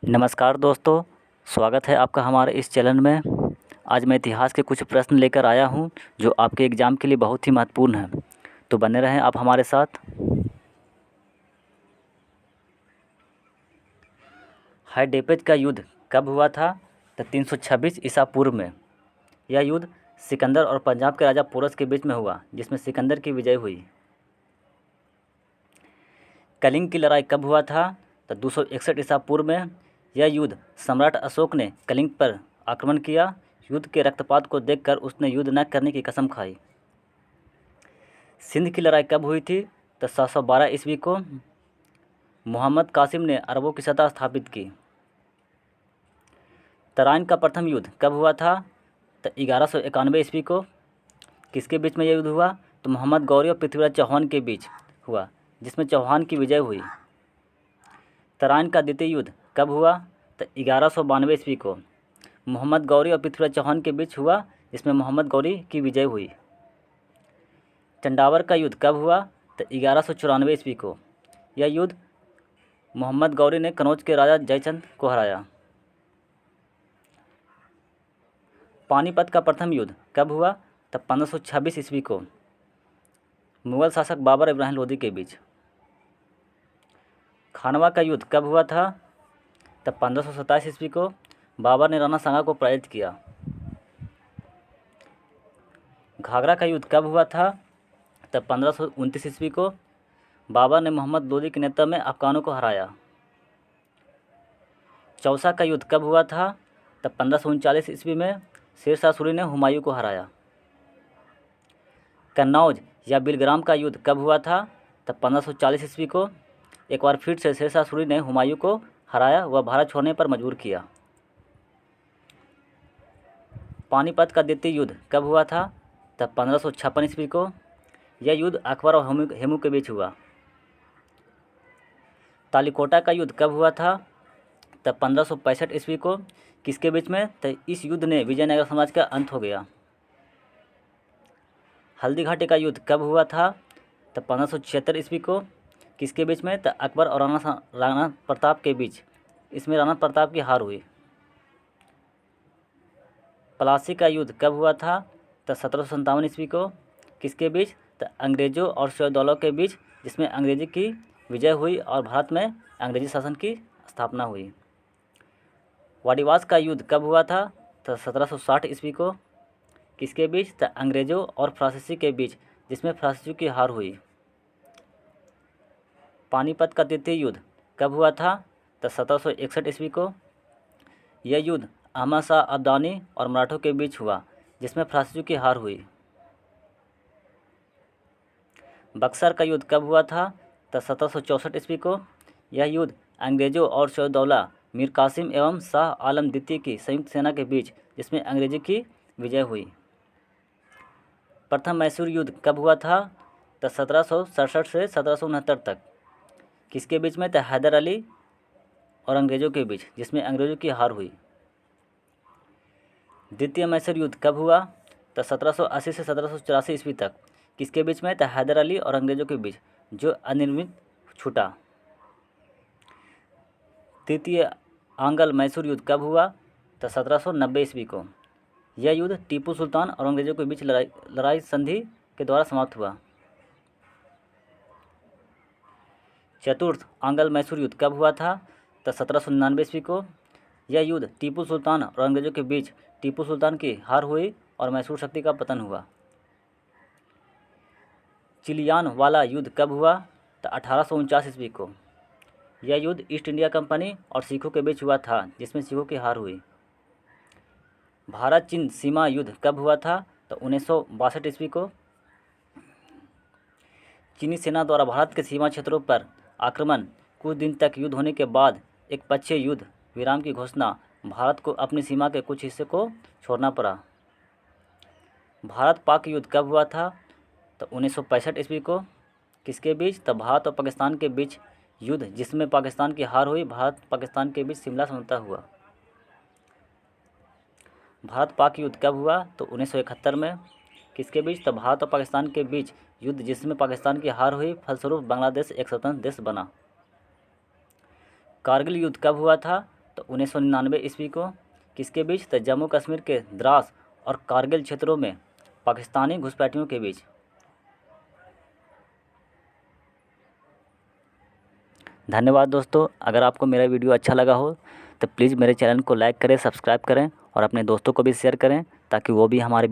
नमस्कार दोस्तों, स्वागत है आपका हमारे इस चैनल में। आज मैं इतिहास के कुछ प्रश्न लेकर आया हूं जो आपके एग्ज़ाम के लिए बहुत ही महत्वपूर्ण हैं। तो बने रहें आप हमारे साथ। हायडेपेज का युद्ध कब हुआ था? तो 326 ईसा पूर्व में। यह युद्ध सिकंदर और पंजाब के राजा पोरस के बीच में हुआ, जिसमें सिकंदर की विजय हुई। कलिंग की लड़ाई कब हुआ था? तो 261 ईसा पूर्व में। यह युद्ध सम्राट अशोक ने कलिंग पर आक्रमण किया। युद्ध के रक्तपात को देखकर उसने युद्ध न करने की कसम खाई। सिंध की लड़ाई कब हुई थी? तो 712 ईस्वी को। मोहम्मद कासिम ने अरबों की सत्ता स्थापित की। तराइन का प्रथम युद्ध कब हुआ था? तो 1191 ईस्वी को। किसके बीच में यह युद्ध हुआ? तो मोहम्मद गौरी और पृथ्वीराज चौहान के बीच हुआ, जिसमें चौहान की विजय हुई। तराइन का द्वितीय युद्ध कब हुआ? तो 1192 ईस्वी को। मोहम्मद गौरी और पृथ्वीराज चौहान के बीच हुआ, जिसमें मोहम्मद गौरी की विजय हुई। चंडावर का युद्ध कब हुआ? तो 1194 ईस्वी को। यह युद्ध मोहम्मद गौरी ने कनौज के राजा जयचंद को हराया। पानीपत का प्रथम युद्ध कब हुआ? तो 1526 ईस्वी को। मुगल शासक बाबर इब्राहिम लोदी के बीच। खानवा का युद्ध कब हुआ था? तो 1527 ईस्वी को। बाबर ने राणा सांगा को पराजित किया। घाघरा का युद्ध कब हुआ था? तो 1529 ईस्वी को। बाबर ने मोहम्मद लोदी के नेतृत्व में अफगानों को हराया। चौसा का युद्ध कब हुआ था? तो 1539 ईस्वी में। शेर शाह सूरी ने हुमायूं को हराया। कन्नौज या बिलग्राम का युद्ध कब हुआ था? तो 1540 ईस्वी को। एक बार फिर से शेर शाह सूरी ने हुमायूं को हराया व भारत छोड़ने पर मजबूर किया। पानीपत का द्वितीय युद्ध कब हुआ था? तो 1556 ईस्वी को। यह युद्ध अकबर और हेमू के बीच हुआ। तालीकोटा का युद्ध कब हुआ था? तो 1565 ईस्वी को। किसके बीच में? तो इस युद्ध ने विजयनगर साम्राज्य का अंत हो गया। हल्दी घाटी का युद्ध कब हुआ था? तो 1576 ईस्वी को। किसके बीच में? तो अकबर और राणा प्रताप के बीच। इसमें राणा प्रताप की हार हुई। प्लासी का युद्ध कब हुआ था? तो 1757 ईस्वी को। किसके बीच? तो अंग्रेजों और सियोदौलों के बीच, जिसमें अंग्रेजी की विजय हुई और भारत में अंग्रेजी शासन की स्थापना हुई। वाडीवास का युद्ध कब हुआ था? तो 1760 ईस्वी को। किसके बीच? तो अंग्रेजों और फ्रांसीसी के बीच, जिसमें फ्रांसीसियों की हार हुई। पानीपत का द्वितीय युद्ध कब हुआ था? तो 1761 ईस्वी को। यह युद्ध अहमद शाह अब्दाली और मराठों के बीच हुआ, जिसमें फ्रांसीसियों की हार हुई। बक्सर का युद्ध कब हुआ था? तो 1764 ईस्वी को। यह युद्ध अंग्रेजों और सियोदौला मीर कासिम एवं शाह आलम द्वितीय की संयुक्त सेना के बीच, जिसमें अंग्रेजी की विजय हुई। प्रथम मैसूर युद्ध कब हुआ था? तो 1767 से 1769 तक। किसके बीच में? तो हैदर अली और अंग्रेज़ों के बीच, जिसमें अंग्रेज़ों की हार हुई। द्वितीय मैसूर युद्ध कब हुआ? तो 1780 से 1784 ईस्वी तक। किसके बीच में? तो हैदर अली और अंग्रेज़ों के बीच, जो अनिर्णित छूटा। तृतीय आंग्ल मैसूर युद्ध कब हुआ? तो 1790 ईस्वी को। यह युद्ध टीपू सुल्तान और अंग्रेज़ों के बीच लड़ाई संधि के द्वारा समाप्त हुआ। चतुर्थ आंग्ल मैसूर युद्ध कब हुआ था? तो 1799 ईस्वी को। यह युद्ध टीपू सुल्तान और अंग्रेज़ों के बीच, टीपू सुल्तान की हार हुई और मैसूर शक्ति का पतन हुआ। चिलियान वाला युद्ध कब हुआ? तो 1849 ईस्वी को। यह युद्ध ईस्ट इंडिया कंपनी और सिखों के बीच हुआ था, जिसमें सिखों की हार हुई। भारत चीन सीमा युद्ध कब हुआ था? तो 1962 ईस्वी को। चीनी सेना द्वारा भारत के सीमा क्षेत्रों पर आक्रमण, कुछ दिन तक युद्ध होने के बाद एक पक्षीय युद्ध विराम की घोषणा, भारत को अपनी सीमा के कुछ हिस्से को छोड़ना पड़ा। भारत पाक युद्ध कब हुआ था? तो 1965 ईस्वी को। किसके बीच? तो भारत और पाकिस्तान के बीच युद्ध, जिसमें पाकिस्तान की हार हुई। भारत पाकिस्तान के बीच शिमला समझौता हुआ। भारत पाक युद्ध कब हुआ? तो 1971 में। किसके बीच? तो भारत और पाकिस्तान के बीच युद्ध, जिसमें पाकिस्तान की हार हुई, फलस्वरूप बांग्लादेश एक स्वतंत्र देश बना। कारगिल युद्ध कब हुआ था? तो 1999 ईस्वी को। किसके बीच? तो जम्मू कश्मीर के द्रास और कारगिल क्षेत्रों में पाकिस्तानी घुसपैठियों के बीच। धन्यवाद दोस्तों। अगर आपको मेरा वीडियो अच्छा लगा हो तो प्लीज़ मेरे चैनल को लाइक करें, सब्सक्राइब करें और अपने दोस्तों को भी शेयर करें ताकि वो भी हमारे